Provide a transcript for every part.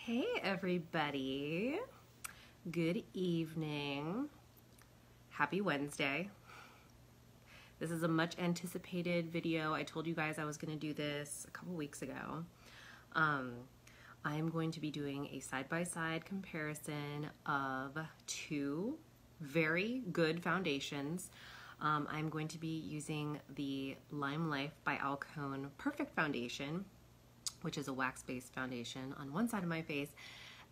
Hey everybody, good evening, happy Wednesday. This is a much anticipated video. I told you guys I was going to do this a couple weeks ago. I am going to be doing a side-by-side comparison of two very good foundations. I'm going to be using the LimeLife by Alcone Perfect Foundation, which is a wax-based foundation on one side of my face,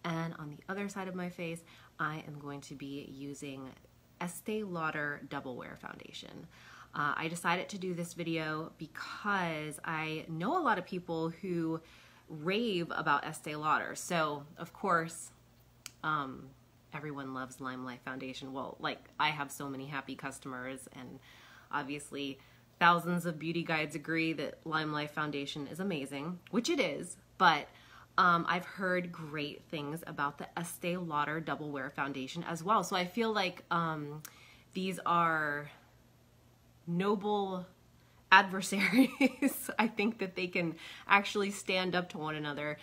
and on the other side of my face I am going to be using Estee Lauder Double Wear Foundation. I decided to do this video because I know a lot of people who rave about Estee Lauder. So of course everyone loves LimeLife Foundation. Well, like, I have so many happy customers, and obviously thousands of beauty guides agree that LimeLife Foundation is amazing, which it is, but I've heard great things about the Estee Lauder Double Wear Foundation as well. So I feel like these are noble adversaries. I think that they can actually stand up to one another.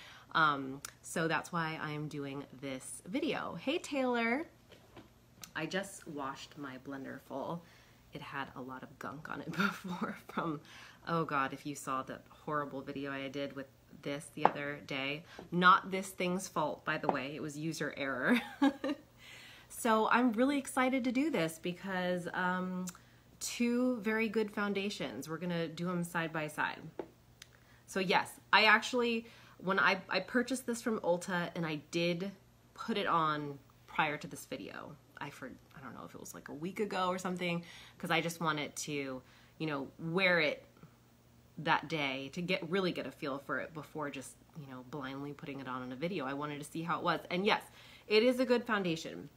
So that's why I'm doing this video. Hey Taylor, I just washed my blender full. It had a lot of gunk on it before from, oh God, if you saw that horrible video I did with this the other day. Not this thing's fault, by the way, it was user error. So I'm really excited to do this because two very good foundations. We're gonna do them side by side. So yes, I actually, when I purchased this from Ulta, and I did put it on prior to this video. I don't know if it was like a week ago or something, because I just wanted to, you know, wear it that day to really get a feel for it before just, you know, blindly putting it on in a video. I wanted to see how it was. And yes, it is a good foundation.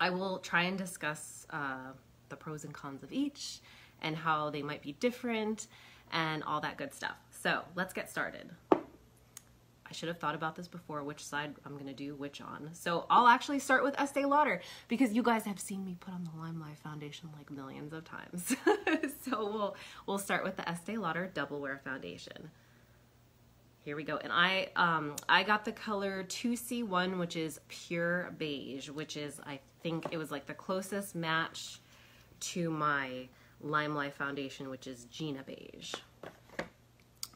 I will try and discuss the pros and cons of each and how they might be different and all that good stuff. So let's get started. I should have thought about this before, which side I'm going to do which on. So I'll actually start with Estee Lauder because you guys have seen me put on the LimeLife Foundation like millions of times. So we'll start with the Estee Lauder Double Wear Foundation. Here we go. And I got the color 2C1, which is pure beige, which is, I think it was like the closest match to my LimeLife Foundation, which is Gina Beige.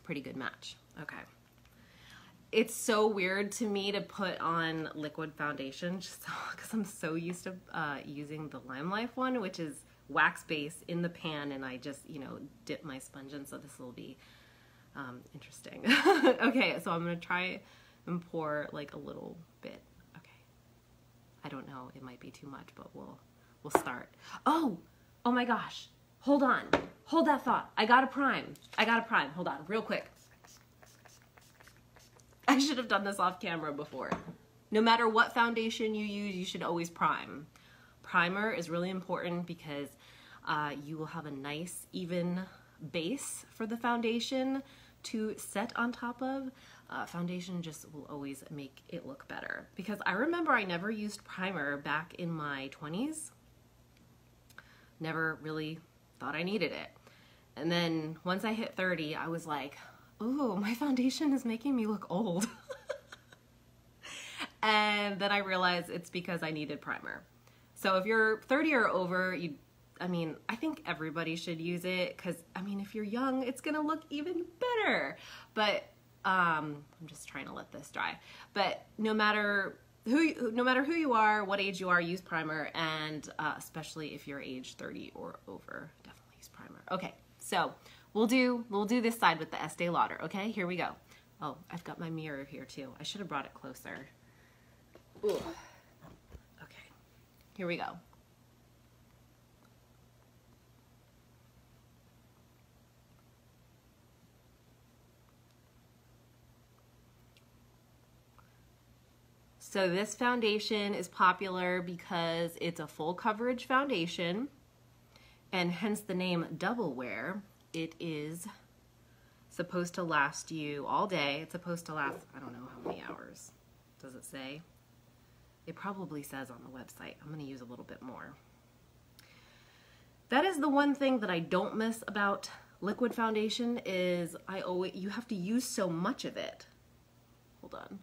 Pretty good match. Okay. It's so weird to me to put on liquid foundation just because I'm so used to using the LimeLife one, which is wax base in the pan, and I just, you know, dip my sponge in, so this will be interesting. Okay, so I'm gonna try and pour like a little bit. Okay, I don't know, it might be too much, but we'll start. Oh my gosh, hold on, hold that thought. I gotta prime, hold on real quick. I should have done this off camera before. No matter what foundation you use, you should always prime. Primer is really important because you will have a nice even base for the foundation to set on top of. Foundation just will always make it look better. Because I remember I never used primer back in my 20s. Never really thought I needed it. And then once I hit 30, I was like, ooh, my foundation is making me look old. And then I realized it's because I needed primer. So if you're 30 or over, I think everybody should use it because, I mean, if you're young, it's gonna look even better. But I'm just trying to let this dry. But no matter who you are, what age you are, use primer, and especially if you're age 30 or over, definitely use primer. Okay, so we'll do this side with the Estee Lauder, okay? Here we go. Oh, I've got my mirror here too. I should have brought it closer. Ooh. Okay, here we go. So this foundation is popular because it's a full coverage foundation, and hence the name Double Wear. It is supposed to last you all day. It's supposed to last, I don't know how many hours. Does it say? It probably says on the website. I'm going to use a little bit more. That is the one thing that I don't miss about liquid foundation is you have to use so much of it. Hold on.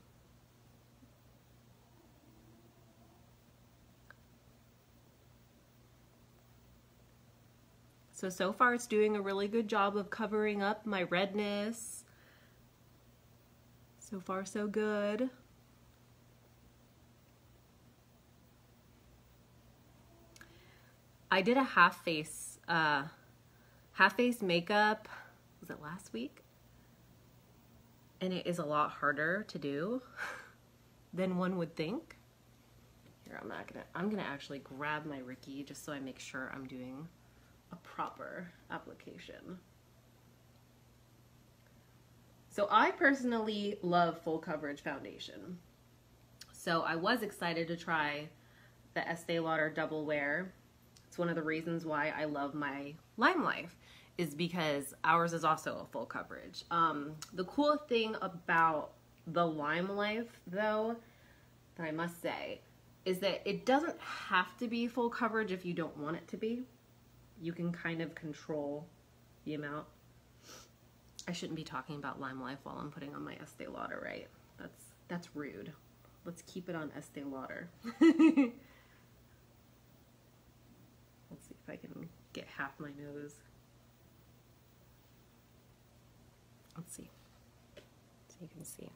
So far it's doing a really good job of covering up my redness. So far so good. I did a half face makeup, was it last week? And it is a lot harder to do than one would think. Here, I'm gonna actually grab my Ricky just so I make sure I'm doing a proper application. So I personally love full coverage foundation. So I was excited to try the Estee Lauder Double Wear. It's one of the reasons why I love my LimeLife, is because ours is also a full coverage. The cool thing about the LimeLife though, that I must say, is that it doesn't have to be full coverage if you don't want it to be. You can kind of control the amount. I shouldn't be talking about LimeLife while I'm putting on my Estee Lauder, right? That's rude. Let's keep it on Estee Lauder. Let's see if I can get half my nose. Let's see. So you can see.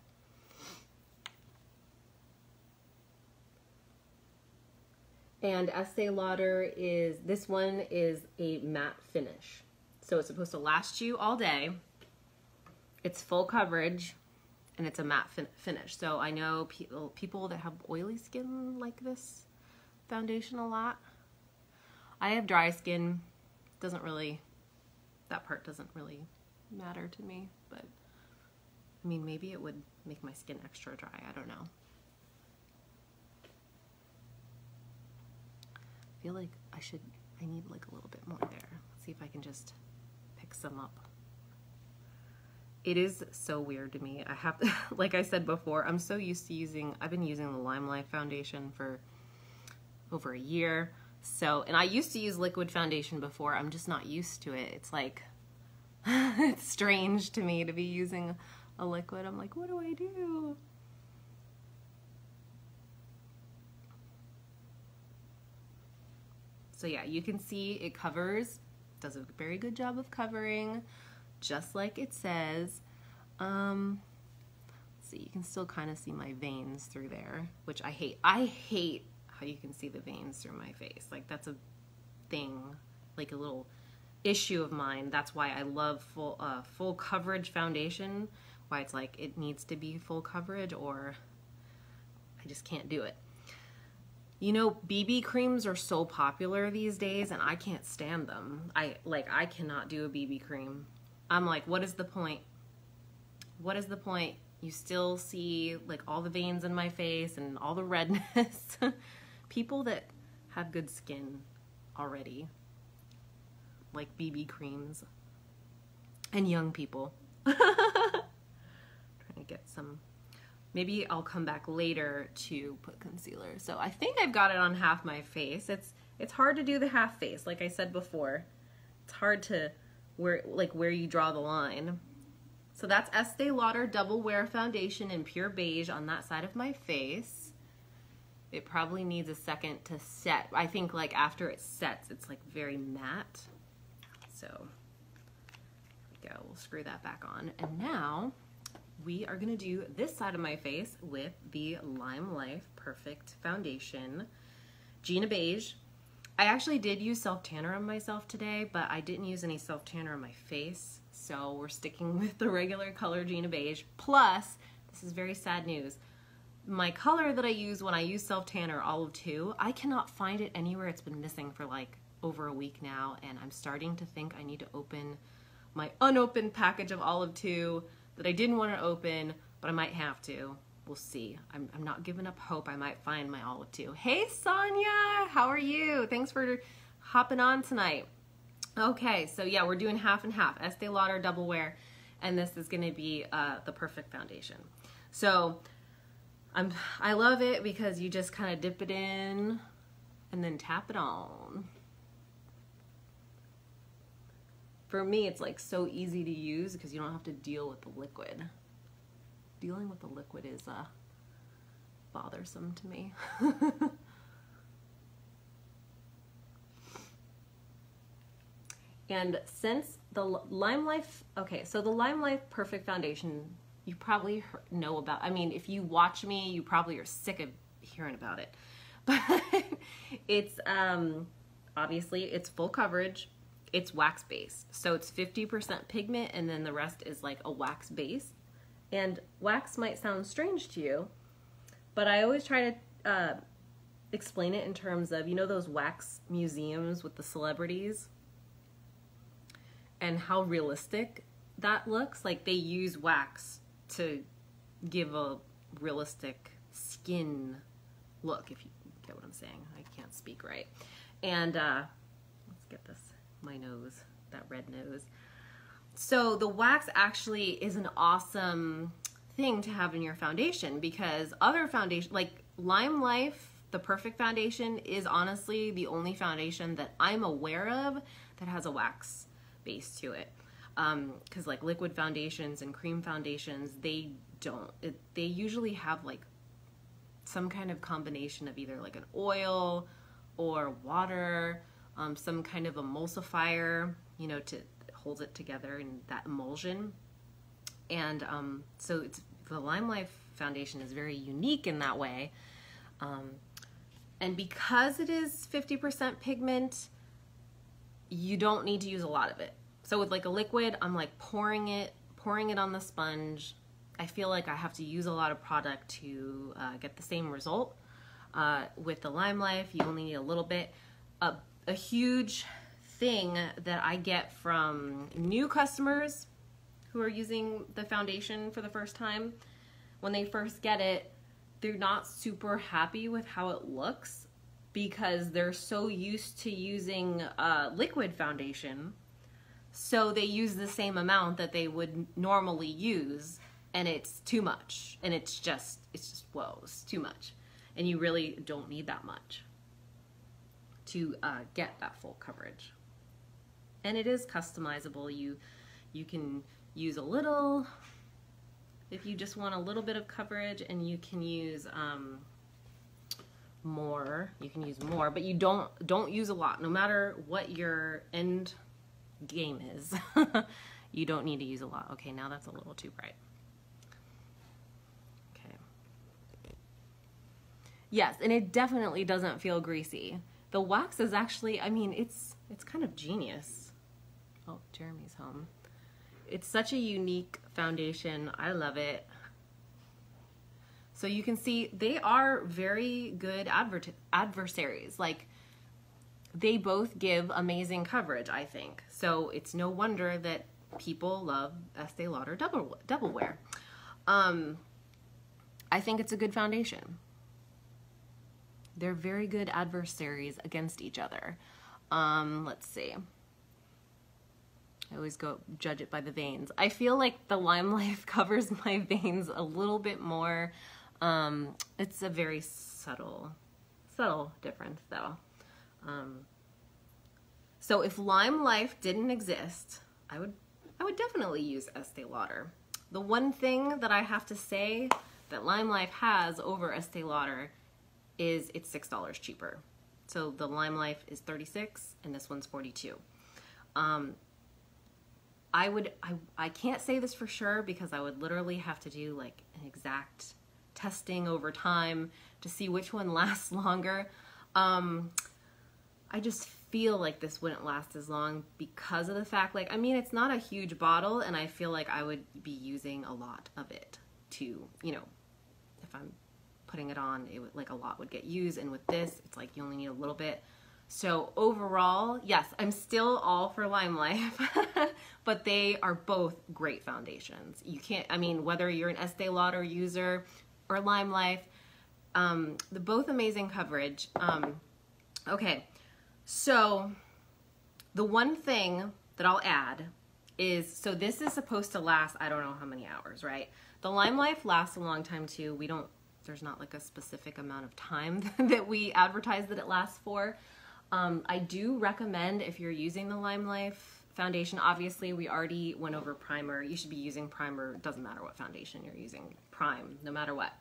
And Estee Lauder this one is a matte finish. So it's supposed to last you all day. It's full coverage and it's a matte finish. So I know people that have oily skin like this foundation a lot. I have dry skin. That part doesn't really matter to me, but I mean, maybe it would make my skin extra dry. I don't know. I feel like I need like a little bit more there. Let's see if I can just pick some up. It is so weird to me. I have to, like I said before, I'm so used to I've been using the LimeLife foundation for over a year. So, and I used to use liquid foundation before. I'm just not used to it. It's like, it's strange to me to be using a liquid. I'm like, what do I do? So yeah, you can see it covers, does a very good job of covering, just like it says. Let's see, you can still kind of see my veins through there, which I hate. I hate how you can see the veins through my face. Like, that's a thing, like a little issue of mine. That's why I love full coverage foundation, why it's like it needs to be full coverage or I just can't do it. You know, BB creams are so popular these days and I can't stand them. I cannot do a BB cream. I'm like, what is the point? What is the point? You still see like all the veins in my face and all the redness. People that have good skin already like BB creams, and young people. Trying to get some. Maybe I'll come back later to put concealer. So I think I've got it on half my face. It's hard to do the half face, like I said before. It's hard to where you draw the line. So that's Estee Lauder Double Wear Foundation in pure beige on that side of my face. It probably needs a second to set. I think like after it sets, it's like very matte. So there we go. We'll screw that back on. And now we are gonna do this side of my face with the LimeLife Perfect Foundation, Gina Beige. I actually did use self-tanner on myself today, but I didn't use any self-tanner on my face. So we're sticking with the regular color Gina Beige. Plus, this is very sad news, my color that I use when I use self-tanner, Olive 2, I cannot find it anywhere. It's been missing for like over a week now, and I'm starting to think I need to open my unopened package of Olive 2 that I didn't want to open, but I might have to. We'll see. I'm not giving up hope. I might find my Olive 2. Hey, Sonia! How are you? Thanks for hopping on tonight. Okay, so yeah, we're doing half and half. Estee Lauder Double Wear, and this is going to be the Perfect Foundation. So I love it because you just kind of dip it in and then tap it on. For me, it's like so easy to use because you don't have to deal with the liquid. Dealing with the liquid is bothersome to me. And since the LimeLife, okay, so the LimeLife Perfect Foundation, you probably know about. I mean, if you watch me, you probably are sick of hearing about it. But it's, obviously, it's full coverage. It's wax based. So it's 50% pigment, and then the rest is like a wax base. And wax might sound strange to you, but I always try to explain it in terms of, you know, those wax museums with the celebrities and how realistic that looks. Like they use wax to give a realistic skin look, if you get what I'm saying. I can't speak right. And let's get this, my nose, that red nose. So the wax actually is an awesome thing to have in your foundation, because other foundation, like LimeLife, the Perfect Foundation, is honestly the only foundation that I'm aware of that has a wax base to it. Because like liquid foundations and cream foundations, they don't. They usually have like some kind of combination of either like an oil or water, some kind of emulsifier, you know, to hold it together in that emulsion. And so it's, the LimeLife Foundation is very unique in that way. And because it is 50% pigment, you don't need to use a lot of it. So with like a liquid, I'm like pouring it on the sponge. I feel like I have to use a lot of product to get the same result. With the LimeLife, you only need a little bit. A huge thing that I get from new customers who are using the foundation for the first time, when they first get it, they're not super happy with how it looks because they're so used to using liquid foundation. So they use the same amount that they would normally use, and it's too much. And it's just whoa, it's too much. And you really don't need that much to get that full coverage. And it is customizable. You can use a little if you just want a little bit of coverage, and you can use more. You can use more, but you don't use a lot. No matter what your end game is, you don't need to use a lot. Okay, now that's a little too bright. Okay. Yes, and it definitely doesn't feel greasy. The wax is actually, I mean, it's kind of genius. Oh, Jeremy's home. It's such a unique foundation. I love it. So you can see they are very good adversaries. Like, they both give amazing coverage, I think. So it's no wonder that people love Estee Lauder Double Wear. I think it's a good foundation. They're very good adversaries against each other. Let's see. I always go judge it by the veins. I feel like the LimeLife covers my veins a little bit more. It's a very subtle difference though. So if LimeLife didn't exist, I would definitely use Estee Lauder. The one thing that I have to say that LimeLife has over Estee Lauder is it's $6 cheaper. So the LimeLife is $36 and this one's $42. I can't say this for sure because I would literally have to do like an exact testing over time to see which one lasts longer. I just feel like this wouldn't last as long because of the fact, like, I mean, it's not a huge bottle, and I feel like I would be using a lot of it to, you know, if I'm putting it on, it would, like, a lot would get used, and with this, it's like you only need a little bit. So overall, yes, I'm still all for LimeLife, but they are both great foundations. You can't, I mean, whether you're an Estee Lauder user or LimeLife, they're both amazing coverage. Okay, so the one thing that I'll add is, so this is supposed to last, I don't know how many hours, right? The LimeLife lasts a long time too. We don't, there's not like a specific amount of time that we advertise that it lasts for. I do recommend, if you're using the LimeLife foundation, obviously we already went over primer. You should be using primer. It doesn't matter what foundation you're using. Prime, no matter what.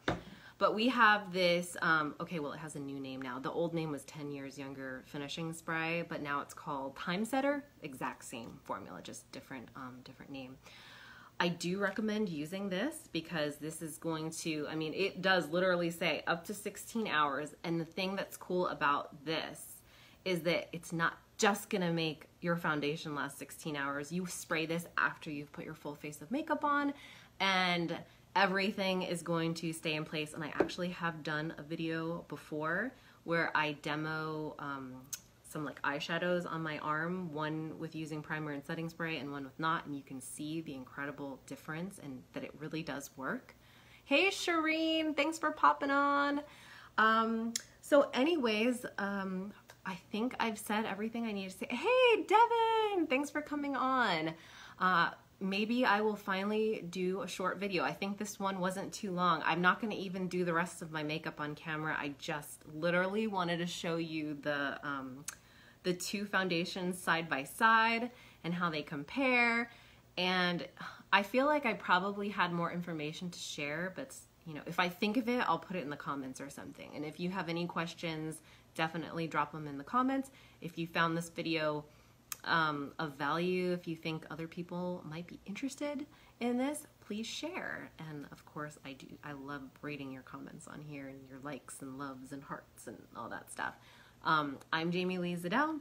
But we have this, okay, well, it has a new name now. The old name was 10 Years Younger Finishing Spray, but now it's called Time Setter. Exact same formula, just different name. I do recommend using this because this is going to, I mean, it does literally say up to 16 hours. And the thing that's cool about this is that it's not just gonna make your foundation last 16 hours. You spray this after you've put your full face of makeup on, and everything is going to stay in place. And I actually have done a video before where I demo some like eyeshadows on my arm, one with using primer and setting spray and one with not, and you can see the incredible difference and that it really does work. Hey Shireen, thanks for popping on. So anyways, I think I've said everything I need to say. Hey Devin, thanks for coming on. Maybe I will finally do a short video. I think this one wasn't too long. I'm not gonna even do the rest of my makeup on camera. I just literally wanted to show you the two foundations side by side and how they compare. And I feel like I probably had more information to share, but you know, if I think of it, I'll put it in the comments or something. And if you have any questions, definitely drop them in the comments. If you found this video of value, if you think other people might be interested in this, please share. And of course I love reading your comments on here and your likes and loves and hearts and all that stuff. I'm Jamie Lee Zadell.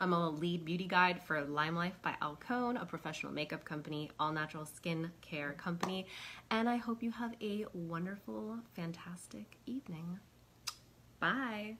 I'm a lead beauty guide for LimeLife by Alcone, a professional makeup company, all natural skin care company. And I hope you have a wonderful, fantastic evening. Bye.